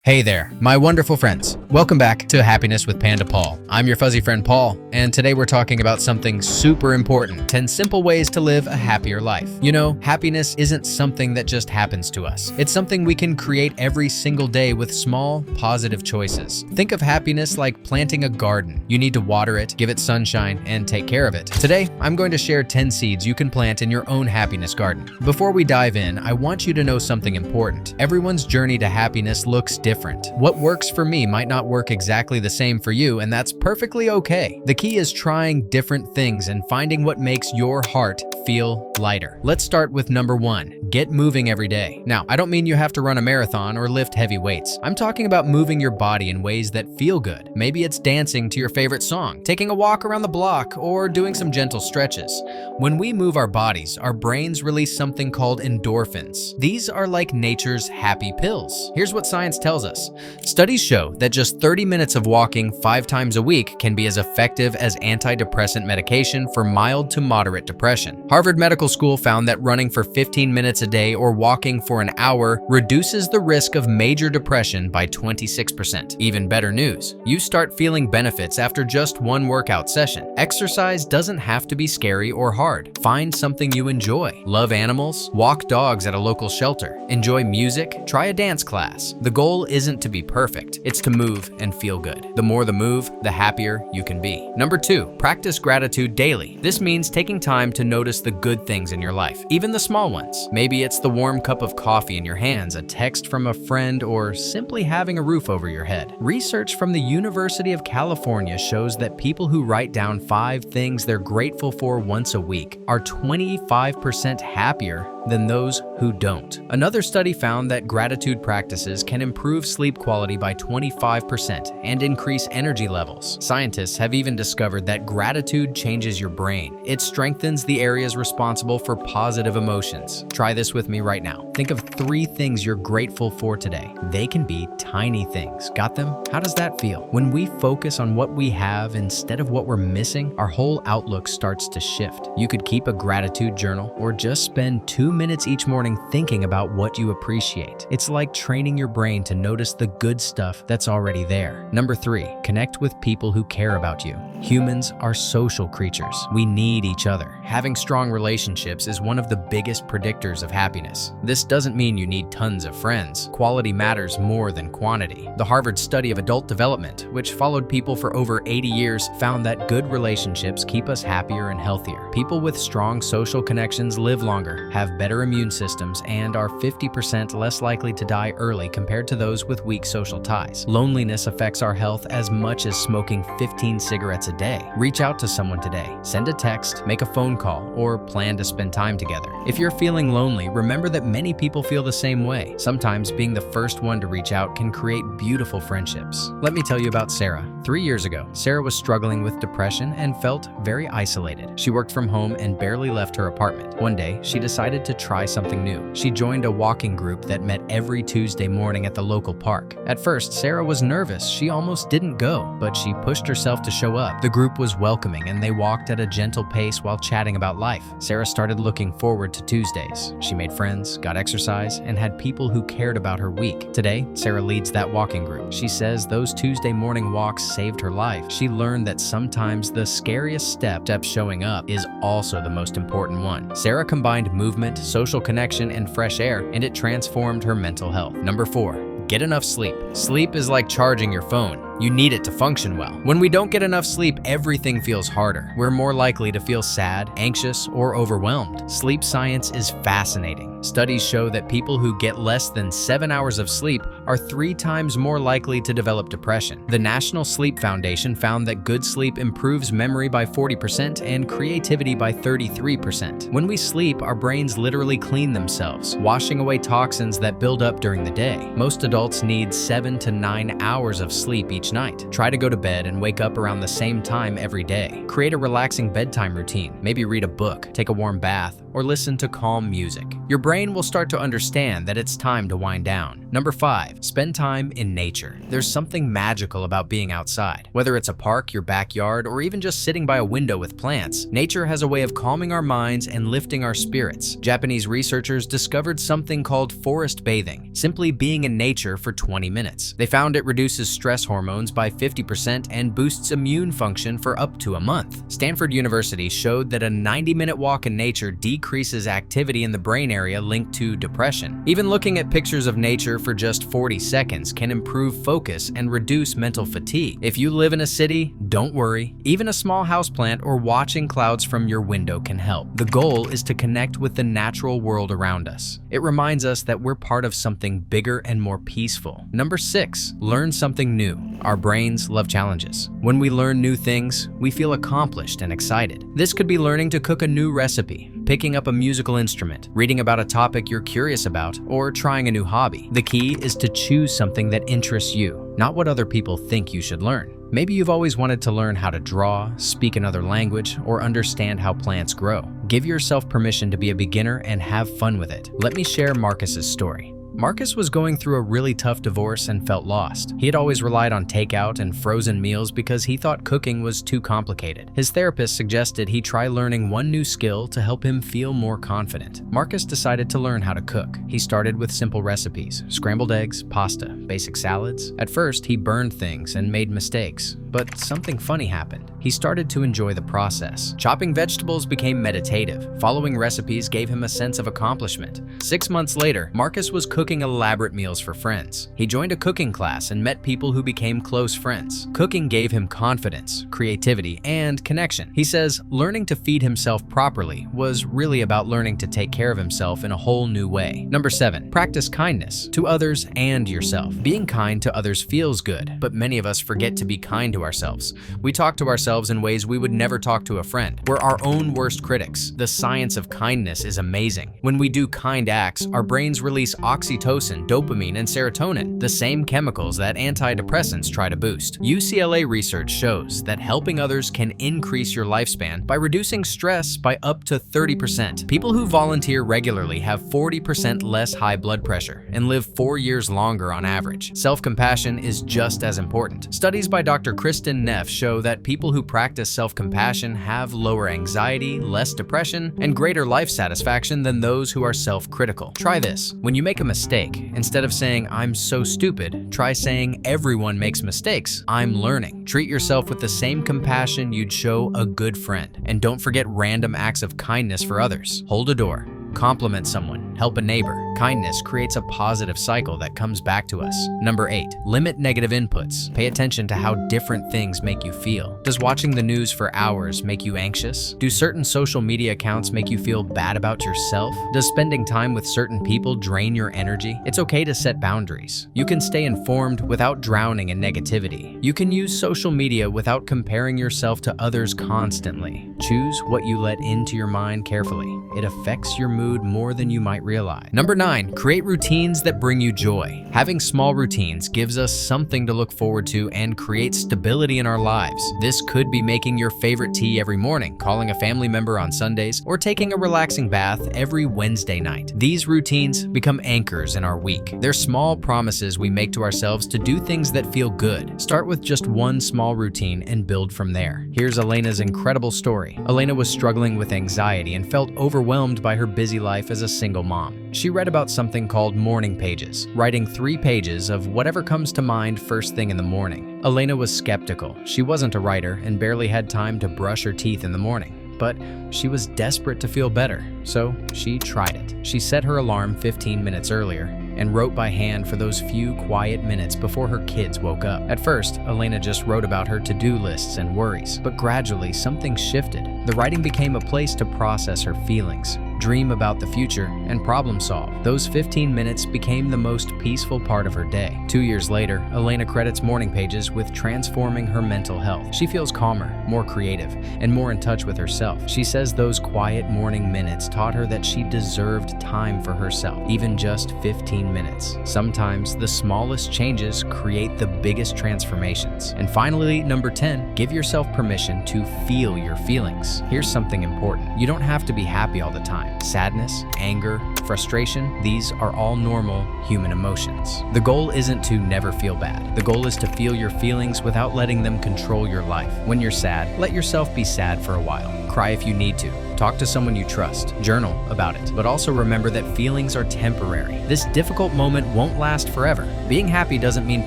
Hey there, my wonderful friends. Welcome back to Happiness with Panda Paul. I'm your fuzzy friend Paul, and today we're talking about something super important, 10 simple ways to live a happier life. You know, happiness isn't something that just happens to us. It's something we can create every single day with small, positive choices. Think of happiness like planting a garden. You need to water it, give it sunshine, and take care of it. Today, I'm going to share 10 seeds you can plant in your own happiness garden. Before we dive in, I want you to know something important. Everyone's journey to happiness looks different. What works for me might not work exactly the same for you, and that's perfectly okay. The key is trying different things and finding what makes your heart feel lighter. Let's start with number 1. Get moving every day. Now, I don't mean you have to run a marathon or lift heavy weights. I'm talking about moving your body in ways that feel good. Maybe it's dancing to your favorite song, taking a walk around the block, or doing some gentle stretches. When we move our bodies, our brains release something called endorphins. These are like nature's happy pills. Here's what science tells us. Studies show that just 30 minutes of walking 5 times a week can be as effective as antidepressant medication for mild to moderate depression. Harvard Medical School found that running for 15 minutes a day or walking for an hour reduces the risk of major depression by 26%. Even better news, you start feeling benefits after just one workout session. Exercise doesn't have to be scary or hard. Find something you enjoy. Love animals? Walk dogs at a local shelter. Enjoy music? Try a dance class. The goal isn't to be perfect, it's to move and feel good. The more the move, the happier you can be. Number 2, practice gratitude daily. This means taking time to notice the good things in your life, even the small ones. Maybe it's the warm cup of coffee in your hands, a text from a friend, or simply having a roof over your head. Research from the University of California shows that people who write down 5 things they're grateful for once a week are 25% happier than those who don't. Another study found that gratitude practices can improve sleep quality by 25% and increase energy levels. Scientists have even discovered that gratitude changes your brain. It strengthens the areas responsible for positive emotions. Try this with me right now. Think of 3 things you're grateful for today. They can be tiny things. Got them? How does that feel? When we focus on what we have instead of what we're missing, our whole outlook starts to shift. You could keep a gratitude journal or just spend 2 minutes each morning thinking about what you appreciate. It's like training your brain to notice the good stuff that's already there. Number 3, connect with people who care about you. Humans are social creatures. We need each other. Having strong relationships is one of the biggest predictors of happiness. This doesn't mean you need tons of friends. Quality matters more than quantity. The Harvard study of adult development, which followed people for over 80 years, found that good relationships keep us happier and healthier. People with strong social connections live longer, have better immune systems, and are 50% less likely to die early compared to those with weak social ties. Loneliness affects our health as much as smoking 15 cigarettes a day. Reach out to someone today. Send a text, make a phone call, or plan to spend time together. If you're feeling lonely, remember that many people feel the same way. Sometimes being the first one to reach out can create beautiful friendships. Let me tell you about Sarah. 3 years ago, Sarah was struggling with depression and felt very isolated. She worked from home and barely left her apartment. One day, she decided to try something new. She joined a walking group that met every Tuesday morning at the local park. At first, Sarah was nervous. She almost didn't go, but she pushed herself to show up. The group was welcoming and they walked at a gentle pace while chatting about life. Sarah started looking forward to Tuesdays. She made friends, got exercise, and had people who cared about her week. Today, Sarah leads that walking group. She says those Tuesday morning walks saved her life. She learned that sometimes the scariest step showing up is also the most important one. Sarah combined movement, social connection, and fresh air, and it transformed her mental health. Number 4, get enough sleep. Sleep is like charging your phone. You need it to function well. When we don't get enough sleep, everything feels harder. We're more likely to feel sad, anxious, or overwhelmed. Sleep science is fascinating. Studies show that people who get less than 7 hours of sleep are 3 times more likely to develop depression. The National Sleep Foundation found that good sleep improves memory by 40% and creativity by 33%. When we sleep, our brains literally clean themselves, washing away toxins that build up during the day. Most adults need 7 to 9 hours of sleep each night. Try to go to bed and wake up around the same time every day. Create a relaxing bedtime routine. Maybe read a book, take a warm bath, or listen to calm music. Your brain will start to understand that it's time to wind down. Number 5, spend time in nature. There's something magical about being outside. Whether it's a park, your backyard, or even just sitting by a window with plants, nature has a way of calming our minds and lifting our spirits. Japanese researchers discovered something called forest bathing, simply being in nature for 20 minutes. They found it reduces stress hormones by 50% and boosts immune function for up to a month. Stanford University showed that a 90-minute walk in nature decreases activity in the brain area linked to depression. Even looking at pictures of nature for just 40 seconds can improve focus and reduce mental fatigue. If you live in a city, don't worry. Even a small houseplant or watching clouds from your window can help. The goal is to connect with the natural world around us. It reminds us that we're part of something bigger and more peaceful. Number 6, learn something new. Our brains love challenges. When we learn new things, we feel accomplished and excited. This could be learning to cook a new recipe, picking up a musical instrument, reading about a topic you're curious about, or trying a new hobby. The key is to choose something that interests you, not what other people think you should learn. Maybe you've always wanted to learn how to draw, speak another language, or understand how plants grow. Give yourself permission to be a beginner and have fun with it. Let me share Marcus's story. Marcus was going through a really tough divorce and felt lost. He had always relied on takeout and frozen meals because he thought cooking was too complicated. His therapist suggested he try learning one new skill to help him feel more confident. Marcus decided to learn how to cook. He started with simple recipes: scrambled eggs, pasta, basic salads. At first, he burned things and made mistakes, but something funny happened. He started to enjoy the process. Chopping vegetables became meditative. Following recipes gave him a sense of accomplishment. 6 months later, Marcus was cooking elaborate meals for friends. He joined a cooking class and met people who became close friends. Cooking gave him confidence, creativity, and connection. He says learning to feed himself properly was really about learning to take care of himself in a whole new way. Number 7, practice kindness to others and yourself. Being kind to others feels good, but many of us forget to be kind to ourselves. We talk to ourselves in ways we would never talk to a friend. We're our own worst critics. The science of kindness is amazing. When we do kind acts, our brains release oxytocin, dopamine, and serotonin, the same chemicals that antidepressants try to boost. UCLA research shows that helping others can increase your lifespan by reducing stress by up to 30%. People who volunteer regularly have 40% less high blood pressure and live 4 years longer on average. Self-compassion is just as important. Studies by Dr. Kristen Neff show that people who practice self-compassion have lower anxiety, less depression, and greater life satisfaction than those who are self-critical. Try this. When you make a mistake, instead of saying, "I'm so stupid," try saying, "Everyone makes mistakes. I'm learning." Treat yourself with the same compassion you'd show a good friend. And don't forget random acts of kindness for others. Hold a door. Compliment someone, help a neighbor. Kindness creates a positive cycle that comes back to us. Number 8, limit negative inputs. Pay attention to how different things make you feel. Does watching the news for hours make you anxious? Do certain social media accounts make you feel bad about yourself? Does spending time with certain people drain your energy? It's okay to set boundaries. You can stay informed without drowning in negativity. You can use social media without comparing yourself to others constantly. Choose what you let into your mind carefully. It affects your mood more than you might realize. Number 9, create routines that bring you joy. Having small routines gives us something to look forward to and creates stability in our lives. This could be making your favorite tea every morning, calling a family member on Sundays, or taking a relaxing bath every Wednesday night. These routines become anchors in our week. They're small promises we make to ourselves to do things that feel good. Start with just one small routine and build from there. Here's Elena's incredible story. Elena was struggling with anxiety and felt overwhelmed by her busy life as a single mom. She read about something called morning pages, writing 3 pages of whatever comes to mind first thing in the morning. Elena was skeptical. She wasn't a writer and barely had time to brush her teeth in the morning. But she was desperate to feel better, so she tried it. She set her alarm 15 minutes earlier and wrote by hand for those few quiet minutes before her kids woke up. At first, Elena just wrote about her to-do lists and worries, but gradually something shifted. The writing became a place to process her feelings, dream about the future, and problem solve. Those 15 minutes became the most peaceful part of her day. 2 years later, Elena credits morning pages with transforming her mental health. She feels calmer, more creative, and more in touch with herself. She says those quiet morning minutes taught her that she deserved time for herself, even just 15 minutes. Sometimes the smallest changes create the biggest transformations. And finally, number 10, give yourself permission to feel your feelings. Here's something important. You don't have to be happy all the time. Sadness, anger, frustration, these are all normal human emotions. The goal isn't to never feel bad. The goal is to feel your feelings without letting them control your life. When you're sad, let yourself be sad for a while. Cry if you need to. Talk to someone you trust. Journal about it. But also remember that feelings are temporary. This difficult moment won't last forever. Being happy doesn't mean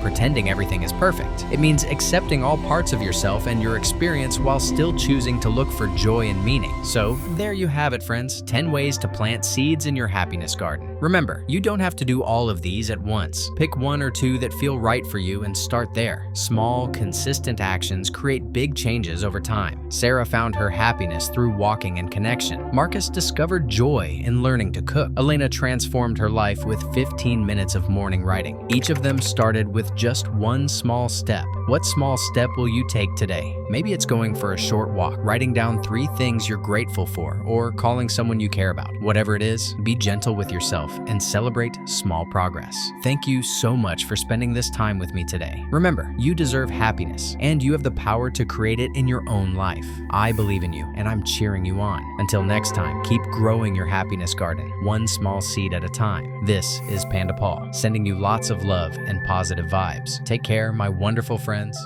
pretending everything is perfect. It means accepting all parts of yourself and your experience while still choosing to look for joy and meaning. So, there you have it, friends. 10 ways to plant seeds in your happiness garden. Remember, you don't have to do all of these at once. Pick one or two that feel right for you and start there. Small, consistent actions create big changes over time. Sarah found her happiness through walking and connection. Marcus discovered joy in learning to cook. Elena transformed her life with 15 minutes of morning writing. Each of them started with just one small step. What small step will you take today? Maybe it's going for a short walk, writing down 3 things you're grateful for, or calling someone you care about. Whatever it is, be gentle with yourself and celebrate small progress. Thank you so much for spending this time with me today. Remember, you deserve happiness, and you have the power to create it in your own life. I believe in you, and I'm cheering you on. Until next time, keep growing your happiness garden, one small seed at a time. This is Panda Paul, sending you lots of love and positive vibes. Take care, my wonderful friends.